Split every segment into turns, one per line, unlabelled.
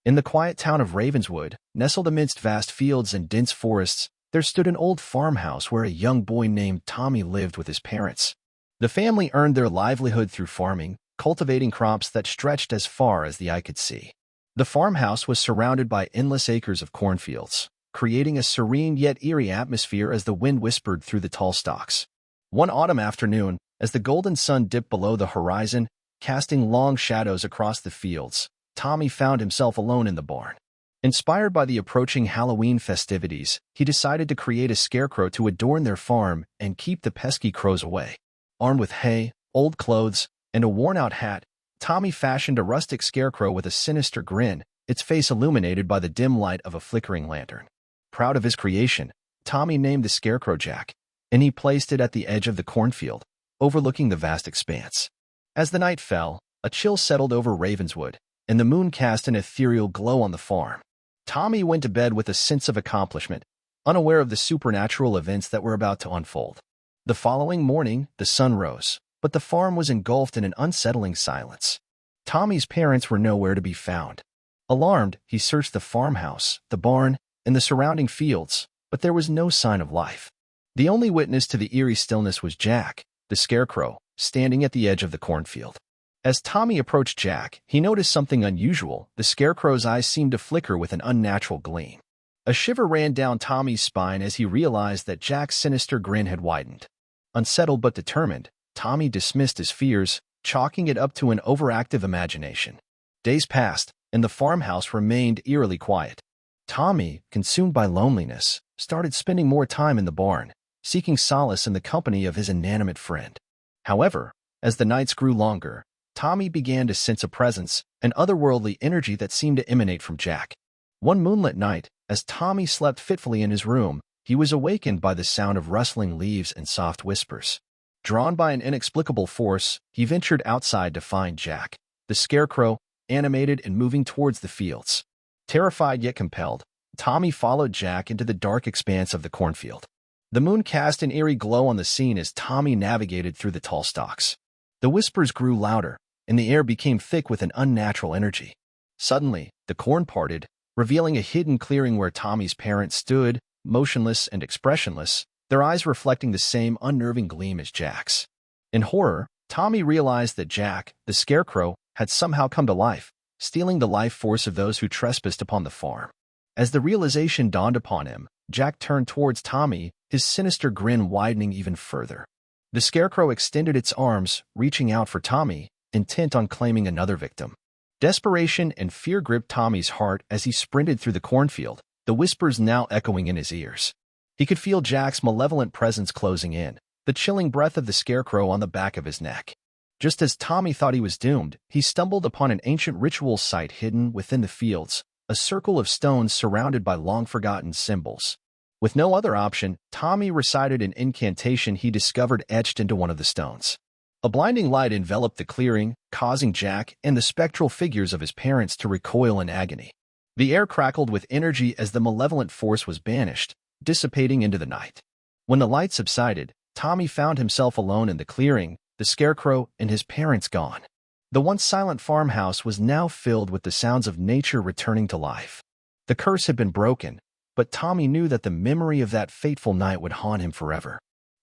In the quiet town of Ravenswood, nestled amidst vast fields and dense forests, there stood an old farmhouse where a young boy named Tommy lived with his parents. The family earned their livelihood through farming, cultivating crops that stretched as far as the eye could see. The farmhouse was surrounded by endless acres of cornfields, creating a serene yet eerie atmosphere as the wind whispered through the tall stalks. One autumn afternoon, as the golden sun dipped below the horizon, casting long shadows across the fields, Tommy found himself alone in the barn. Inspired by the approaching Halloween festivities, he decided to create a scarecrow to adorn their farm and keep the pesky crows away. Armed with hay, old clothes, and a worn-out hat, Tommy fashioned a rustic scarecrow with a sinister grin, its face illuminated by the dim light of a flickering lantern. Proud of his creation, Tommy named the scarecrow Jack, and he placed it at the edge of the cornfield, overlooking the vast expanse. As the night fell, a chill settled over Ravenswood, and the moon cast an ethereal glow on the farm. Tommy went to bed with a sense of accomplishment, unaware of the supernatural events that were about to unfold. The following morning, the sun rose, but the farm was engulfed in an unsettling silence. Tommy's parents were nowhere to be found. Alarmed, he searched the farmhouse, the barn, and the surrounding fields, but there was no sign of life. The only witness to the eerie stillness was Jack, the scarecrow, standing at the edge of the cornfield. As Tommy approached Jack, he noticed something unusual. The scarecrow's eyes seemed to flicker with an unnatural gleam. A shiver ran down Tommy's spine as he realized that Jack's sinister grin had widened. Unsettled but determined, Tommy dismissed his fears, chalking it up to an overactive imagination. Days passed, and the farmhouse remained eerily quiet. Tommy, consumed by loneliness, started spending more time in the barn, seeking solace in the company of his inanimate friend. However, as the nights grew longer, Tommy began to sense a presence, an otherworldly energy that seemed to emanate from Jack. One moonlit night, as Tommy slept fitfully in his room, he was awakened by the sound of rustling leaves and soft whispers. Drawn by an inexplicable force, he ventured outside to find Jack, the scarecrow, animated and moving towards the fields. Terrified yet compelled, Tommy followed Jack into the dark expanse of the cornfield. The moon cast an eerie glow on the scene as Tommy navigated through the tall stalks. The whispers grew louder, and the air became thick with an unnatural energy. Suddenly, the corn parted, revealing a hidden clearing where Tommy's parents stood, motionless and expressionless, their eyes reflecting the same unnerving gleam as Jack's. In horror, Tommy realized that Jack, the scarecrow, had somehow come to life, stealing the life force of those who trespassed upon the farm. As the realization dawned upon him, Jack turned towards Tommy, his sinister grin widening even further. The scarecrow extended its arms, reaching out for Tommy, intent on claiming another victim. Desperation and fear gripped Tommy's heart as he sprinted through the cornfield, the whispers now echoing in his ears. He could feel Jack's malevolent presence closing in, the chilling breath of the scarecrow on the back of his neck. Just as Tommy thought he was doomed, he stumbled upon an ancient ritual site hidden within the fields, a circle of stones surrounded by long-forgotten symbols. With no other option, Tommy recited an incantation he discovered etched into one of the stones. A blinding light enveloped the clearing, causing Jack and the spectral figures of his parents to recoil in agony. The air crackled with energy as the malevolent force was banished, dissipating into the night. When the light subsided, Tommy found himself alone in the clearing, the scarecrow and his parents gone. The once silent farmhouse was now filled with the sounds of nature returning to life. The curse had been broken, but Tommy knew that the memory of that fateful night would haunt him forever.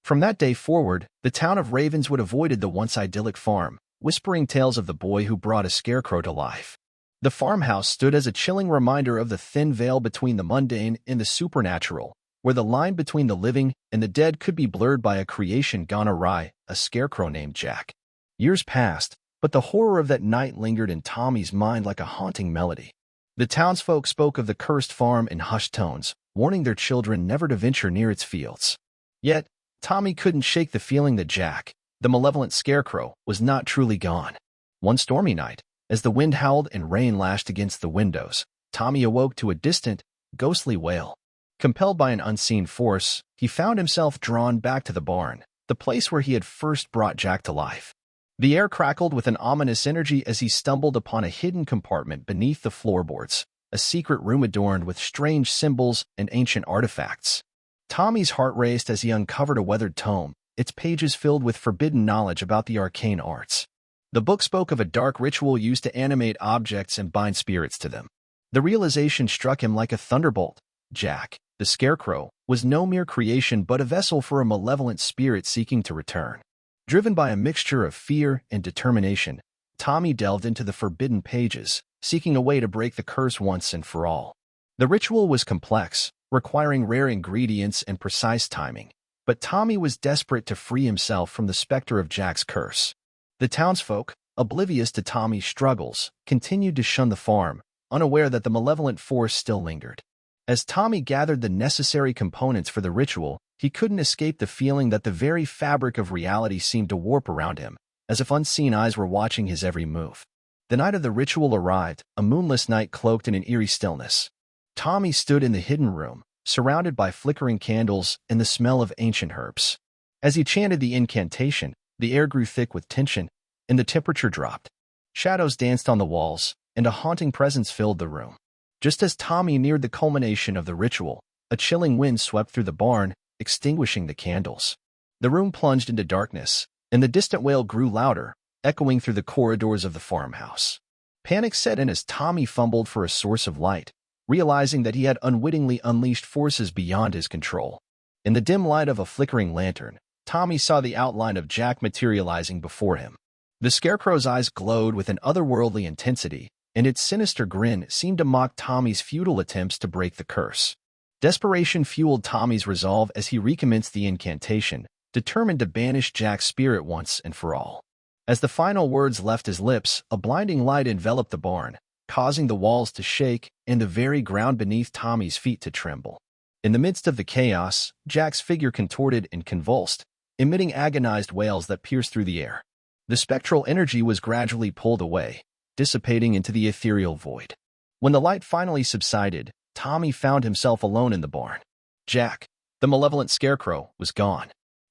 From that day forward, the town of Ravenswood avoided the once idyllic farm, whispering tales of the boy who brought a scarecrow to life. The farmhouse stood as a chilling reminder of the thin veil between the mundane and the supernatural, where the line between the living and the dead could be blurred by a creation gone awry, a scarecrow named Jack. Years passed, but the horror of that night lingered in Tommy's mind like a haunting melody. The townsfolk spoke of the cursed farm in hushed tones, warning their children never to venture near its fields. Yet, Tommy couldn't shake the feeling that Jack, the malevolent scarecrow, was not truly gone. One stormy night, as the wind howled and rain lashed against the windows, Tommy awoke to a distant, ghostly wail. Compelled by an unseen force, he found himself drawn back to the barn, the place where he had first brought Jack to life. The air crackled with an ominous energy as he stumbled upon a hidden compartment beneath the floorboards, a secret room adorned with strange symbols and ancient artifacts. Tommy's heart raced as he uncovered a weathered tome, its pages filled with forbidden knowledge about the arcane arts. The book spoke of a dark ritual used to animate objects and bind spirits to them. The realization struck him like a thunderbolt. Jack, the scarecrow, was no mere creation but a vessel for a malevolent spirit seeking to return. Driven by a mixture of fear and determination, Tommy delved into the forbidden pages, seeking a way to break the curse once and for all. The ritual was complex, requiring rare ingredients and precise timing, but Tommy was desperate to free himself from the specter of Jack's curse. The townsfolk, oblivious to Tommy's struggles, continued to shun the farm, unaware that the malevolent force still lingered. As Tommy gathered the necessary components for the ritual, he couldn't escape the feeling that the very fabric of reality seemed to warp around him, as if unseen eyes were watching his every move. The night of the ritual arrived, a moonless night cloaked in an eerie stillness. Tommy stood in the hidden room, surrounded by flickering candles and the smell of ancient herbs. As he chanted the incantation, the air grew thick with tension, and the temperature dropped. Shadows danced on the walls, and a haunting presence filled the room. Just as Tommy neared the culmination of the ritual, a chilling wind swept through the barn, extinguishing the candles. The room plunged into darkness, and the distant wail grew louder, echoing through the corridors of the farmhouse. Panic set in as Tommy fumbled for a source of light, realizing that he had unwittingly unleashed forces beyond his control. In the dim light of a flickering lantern, Tommy saw the outline of Jack materializing before him. The scarecrow's eyes glowed with an otherworldly intensity, and its sinister grin seemed to mock Tommy's futile attempts to break the curse. Desperation fueled Tommy's resolve as he recommenced the incantation, determined to banish Jack's spirit once and for all. As the final words left his lips, a blinding light enveloped the barn, causing the walls to shake and the very ground beneath Tommy's feet to tremble. In the midst of the chaos, Jack's figure contorted and convulsed, emitting agonized wails that pierced through the air. The spectral energy was gradually pulled away, dissipating into the ethereal void. When the light finally subsided, Tommy found himself alone in the barn. Jack, the malevolent scarecrow, was gone.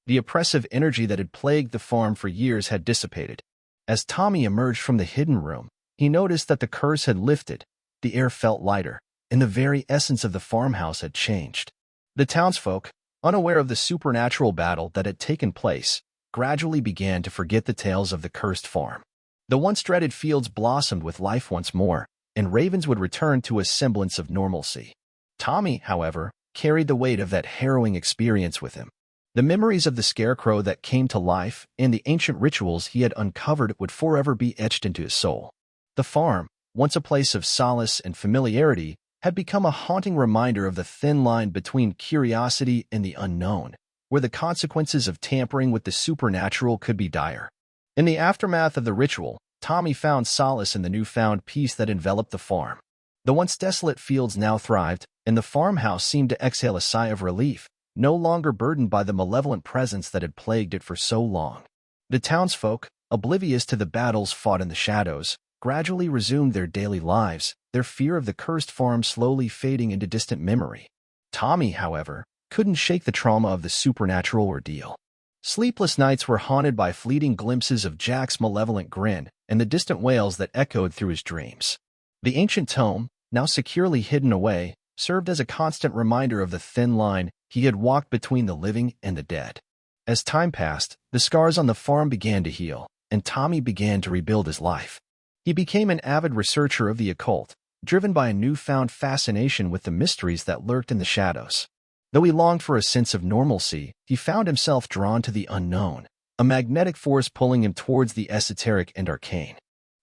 The oppressive energy that had plagued the farm for years had dissipated. As Tommy emerged from the hidden room, he noticed that the curse had lifted, the air felt lighter, and the very essence of the farmhouse had changed. The townsfolk, unaware of the supernatural battle that had taken place, gradually began to forget the tales of the cursed farm. The once dreaded fields blossomed with life once more, and Ravens would return to a semblance of normalcy. Tommy, however, carried the weight of that harrowing experience with him. The memories of the scarecrow that came to life and the ancient rituals he had uncovered would forever be etched into his soul. The farm, once a place of solace and familiarity, had become a haunting reminder of the thin line between curiosity and the unknown, where the consequences of tampering with the supernatural could be dire. In the aftermath of the ritual, Tommy found solace in the newfound peace that enveloped the farm. The once desolate fields now thrived, and the farmhouse seemed to exhale a sigh of relief, no longer burdened by the malevolent presence that had plagued it for so long. The townsfolk, oblivious to the battles fought in the shadows, gradually resumed their daily lives, their fear of the cursed farm slowly fading into distant memory. Tommy, however, couldn't shake the trauma of the supernatural ordeal. Sleepless nights were haunted by fleeting glimpses of Jack's malevolent grin and the distant wails that echoed through his dreams. The ancient tome, now securely hidden away, served as a constant reminder of the thin line he had walked between the living and the dead. As time passed, the scars on the farm began to heal, and Tommy began to rebuild his life. He became an avid researcher of the occult, driven by a newfound fascination with the mysteries that lurked in the shadows. Though he longed for a sense of normalcy, he found himself drawn to the unknown, a magnetic force pulling him towards the esoteric and arcane.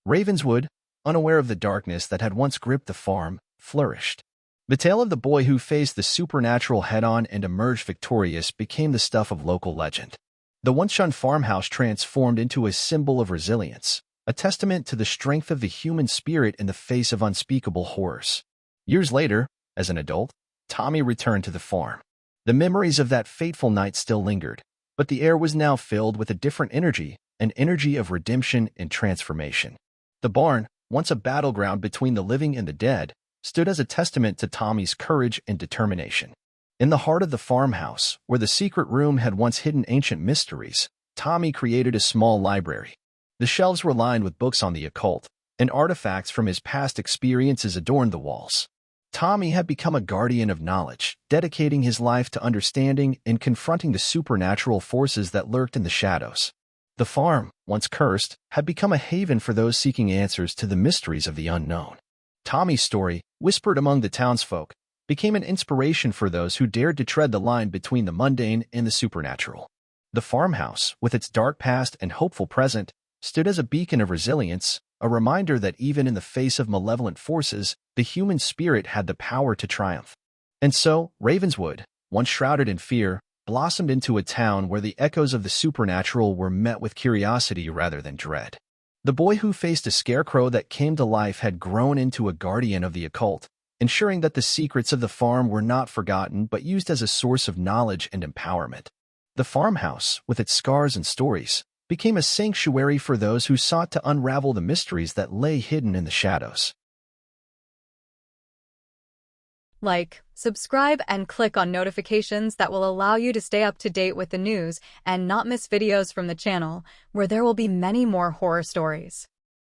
Ravenswood, unaware of the darkness that had once gripped the farm, flourished. The tale of the boy who faced the supernatural head-on and emerged victorious became the stuff of local legend. The once-shunned farmhouse transformed into a symbol of resilience, a testament to the strength of the human spirit in the face of unspeakable horrors. Years later, as an adult, Tommy returned to the farm. The memories of that fateful night still lingered, but the air was now filled with a different energy, an energy of redemption and transformation. The barn, once a battleground between the living and the dead, stood as a testament to Tommy's courage and determination. In the heart of the farmhouse, where the secret room had once hidden ancient mysteries, Tommy created a small library. The shelves were lined with books on the occult, and artifacts from his past experiences adorned the walls. Tommy had become a guardian of knowledge, dedicating his life to understanding and confronting the supernatural forces that lurked in the shadows. The farm, once cursed, had become a haven for those seeking answers to the mysteries of the unknown. Tommy's story, whispered among the townsfolk, became an inspiration for those who dared to tread the line between the mundane and the supernatural. The farmhouse, with its dark past and hopeful present, stood as a beacon of resilience, a reminder that even in the face of malevolent forces, the human spirit had the power to triumph. And so, Ravenswood, once shrouded in fear, blossomed into a town where the echoes of the supernatural were met with curiosity rather than dread. The boy who faced a scarecrow that came to life had grown into a guardian of the occult, ensuring that the secrets of the farm were not forgotten but used as a source of knowledge and empowerment. The farmhouse, with its scars and stories, became a sanctuary for those who sought to unravel the mysteries that lay hidden in the shadows.
Like, subscribe, and click on notifications that will allow you to stay up to date with the news and not miss videos from the channel, where there will be many more horror stories.